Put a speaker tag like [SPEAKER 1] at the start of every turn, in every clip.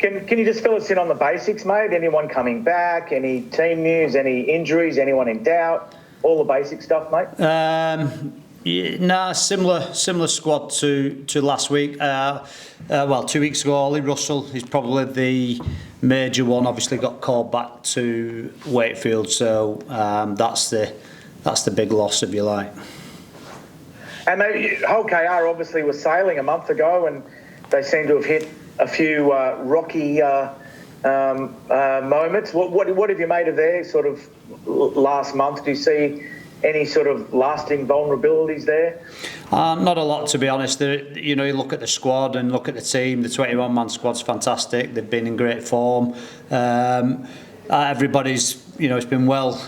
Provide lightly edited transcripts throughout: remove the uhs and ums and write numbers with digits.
[SPEAKER 1] Can you just fill us in on the basics, mate? Anyone coming back? Any team news? Any injuries? Anyone in doubt? All the basic stuff, mate.
[SPEAKER 2] Similar squad to last week. 2 weeks ago, Ollie Russell is probably the major one. Obviously, got called back to Wakefield, so that's the big loss, if you like.
[SPEAKER 1] And whole KR obviously was sailing a month ago, and they seem to have hit a few rocky moments. What have you made of their sort of last month? Do you see any sort of lasting vulnerabilities there?
[SPEAKER 2] Not a lot, to be honest. You look at the squad and look at the team. The 21-man squad's fantastic. They've been in great form. Everybody's, it's been well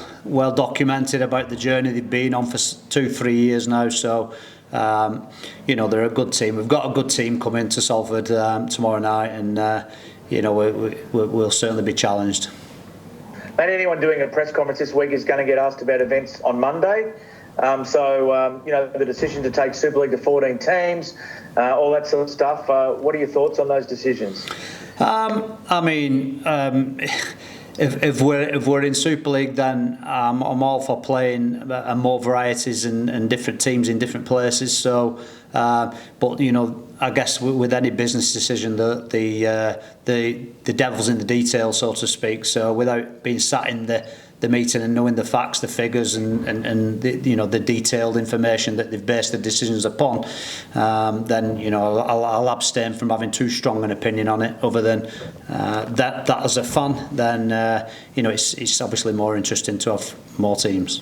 [SPEAKER 2] documented about the journey they've been on for 2-3 years now. So, they're a good team. We've got a good team coming to Salford tomorrow night, and we'll certainly be challenged.
[SPEAKER 1] And anyone doing a press conference this week is going to get asked about events on Monday. The decision to take Super League to 14 teams, all that sort of stuff. What are your thoughts on those decisions?
[SPEAKER 2] If we're in Super League, then I'm all for playing more varieties and different teams in different places. So, I guess with any business decision, the devil's in the detail, so to speak. So, without being sat in the meeting and knowing the facts, the figures, and the detailed information that they've based the decisions upon, then I'll abstain from having too strong an opinion on it. Other than that as a fan, then it's obviously more interesting to have more teams.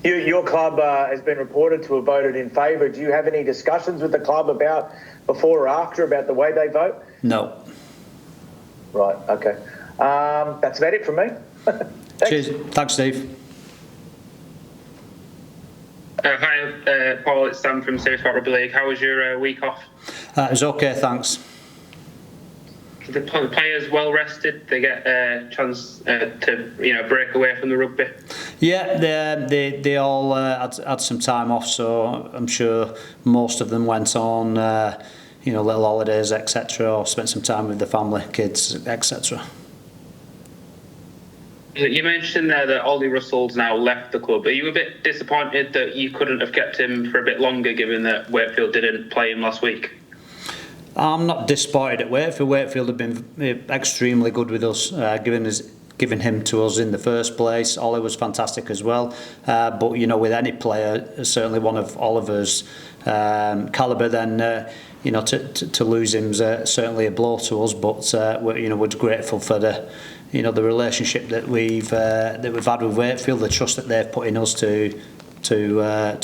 [SPEAKER 1] Your club has been reported to have voted in favour. Do you have any discussions with the club about before or after about the way they vote?
[SPEAKER 2] No.
[SPEAKER 1] Right. Okay. That's about it from me.
[SPEAKER 2] Cheers. Thanks, Steve.
[SPEAKER 3] Hi, Paul. It's Sam from Betfred Super League. How was your week off?
[SPEAKER 2] It was okay, thanks.
[SPEAKER 3] The players well rested. They get a chance to break away from the rugby.
[SPEAKER 2] Yeah, they all had some time off, so I'm sure most of them went on little holidays, etc., or spent some time with the family, kids, etc.
[SPEAKER 3] You mentioned there that Ollie Russell's now left the club. Are you a bit disappointed that you couldn't have kept him for a bit longer, given that Wakefield didn't play him last week?
[SPEAKER 2] I'm not disappointed at Wakefield. Wakefield have been extremely good with us, giving him to us in the first place. Ollie was fantastic as well. But with any player, certainly one of Oliver's calibre, then to lose him's certainly a blow to us. But we're grateful for the relationship that we've had with Wakefield, the trust that they've put in us to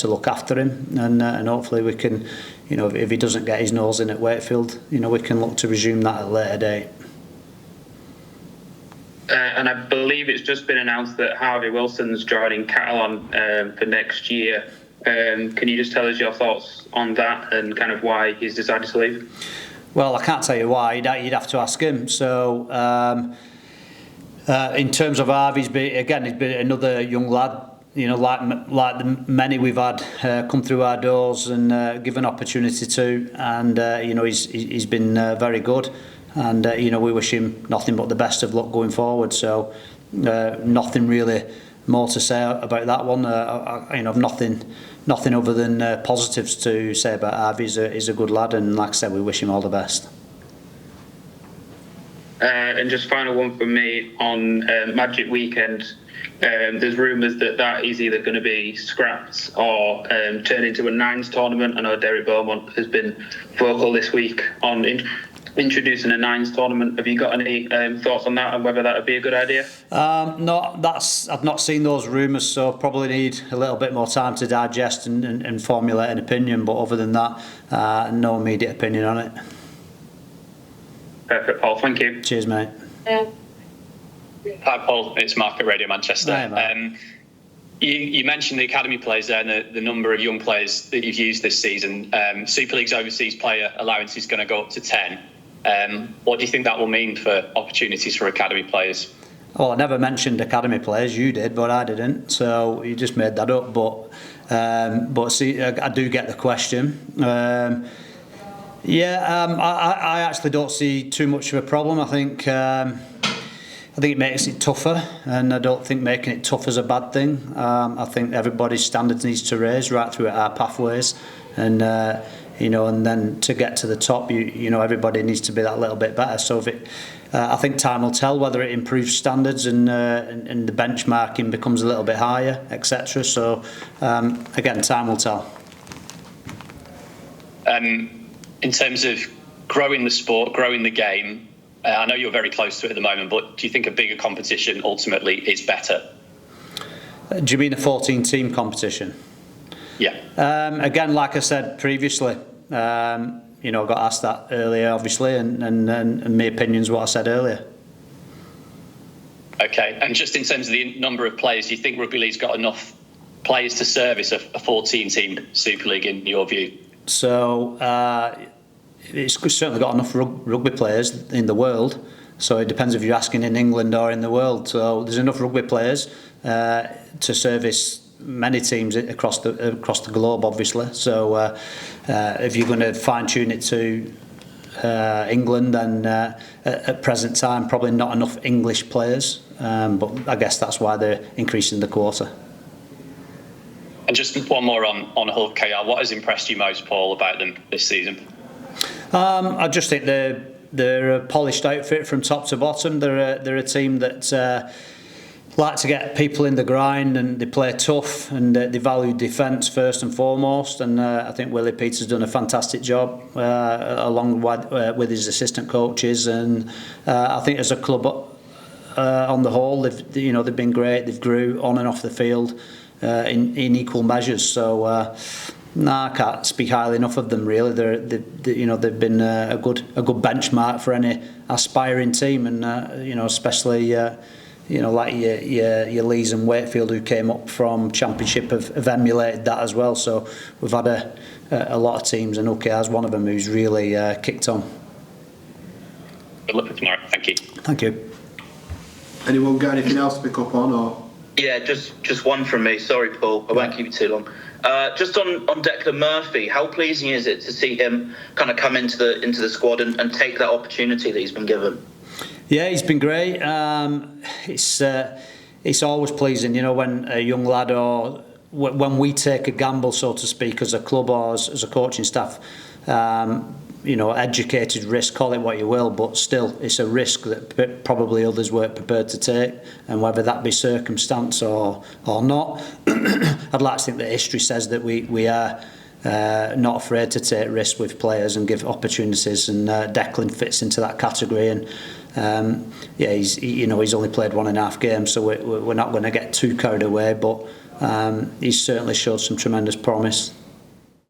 [SPEAKER 2] look after him, and hopefully we can, if he doesn't get his nose in at Wakefield, we can look to resume that at a later date.
[SPEAKER 3] And I believe it's just been announced that Harvey Wilson's joining Catalan for next year. Can you just tell us your thoughts on that and kind of why he's decided to leave?
[SPEAKER 2] Well, I can't tell you why. You'd have to ask him. So, in terms of Harvey, he's been another young lad. Like the many we've had come through our doors and given opportunity to, and he's been very good. And we wish him nothing but the best of luck going forward. So nothing really more to say about that one. I've nothing other than positives to say about Harvey. He's a good lad, and like I said, we wish him all the best.
[SPEAKER 3] And just final one from me on Magic Weekend. There's rumours that is either going to be scrapped or turned into a nines tournament. I know Derek Beaumont has been vocal this week on introducing a nines tournament. Have you got any thoughts on that and whether that would be a good idea?
[SPEAKER 2] No, I've not seen those rumours, so probably need a little bit more time to digest and formulate an opinion. But other than that, no immediate opinion on it.
[SPEAKER 3] Perfect, Paul. Thank you.
[SPEAKER 2] Cheers, mate.
[SPEAKER 4] Yeah. Hi, Paul. It's Mark at Radio Manchester.
[SPEAKER 2] Hi,
[SPEAKER 4] you mentioned the academy players there and the number of young players that you've used this season. Super League's overseas player allowance is going to go up to 10. What do you think that will mean for opportunities for academy players?
[SPEAKER 2] Well, I never mentioned academy players. You did, but I didn't. So you just made that up. But see, I do get the question. I actually don't see too much of a problem. I think it makes it tougher, and I don't think making it tough is a bad thing. I think everybody's standards needs to raise right through our pathways, and and then to get to the top, everybody needs to be that little bit better. So I think time will tell whether it improves standards and the benchmarking becomes a little bit higher, etc. So again, time will tell.
[SPEAKER 4] In terms of growing the sport, growing the game, I know you're very close to it at the moment, but do you think a bigger competition ultimately is better?
[SPEAKER 2] Do you mean a 14-team competition?
[SPEAKER 4] Yeah.
[SPEAKER 2] Again, like I said previously, I got asked that earlier, obviously, and my opinion's what I said earlier.
[SPEAKER 4] Okay, and just in terms of the number of players, do you think Rugby League's got enough players to service a 14-team Super League in your view?
[SPEAKER 2] So it's certainly got enough rugby players in the world. So it depends if you're asking in England or in the world. So there's enough rugby players to service many teams across the globe, obviously. So if you're going to fine tune it to England, then at present time probably not enough English players. But I guess that's why they're increasing the quota.
[SPEAKER 4] And just one more on Hull KR. What has impressed you most, Paul, about them this season?
[SPEAKER 2] I just think they're a polished outfit from top to bottom. They're a team that like to get people in the grind, and they play tough, and they value defence first and foremost. And I think Willie Peter's done a fantastic job along with his assistant coaches. And I think as a club on the whole, they've been great. They've grew on and off the field in equal measures. So I can't speak highly enough of them. Really, they've been a good benchmark for any aspiring team, and especially. Like your Lees and Wakefield, who came up from Championship, have emulated that as well. So we've had a lot of teams, and OKR's one of them who's really kicked on.
[SPEAKER 4] Good luck for tomorrow. Thank you.
[SPEAKER 2] Thank you.
[SPEAKER 5] Anyone got anything else to pick up on, or?
[SPEAKER 6] Yeah, just one from me. Sorry, Paul. I won't keep you too long. Just on Declan Murphy, how pleasing is it to see him kind of come into the squad and take that opportunity that he's been given?
[SPEAKER 2] Yeah, he's been great. It's always pleasing, when a young lad, or when we take a gamble, so to speak, as a club or as a coaching staff. Educated risk, call it what you will, but still, it's a risk that probably others weren't prepared to take, and whether that be circumstance or not, I'd like to think that history says that we are not afraid to take risks with players and give opportunities, and Declan fits into that category. And he's only played 1.5 games, so we're not going to get too carried away, but he's certainly showed some tremendous promise.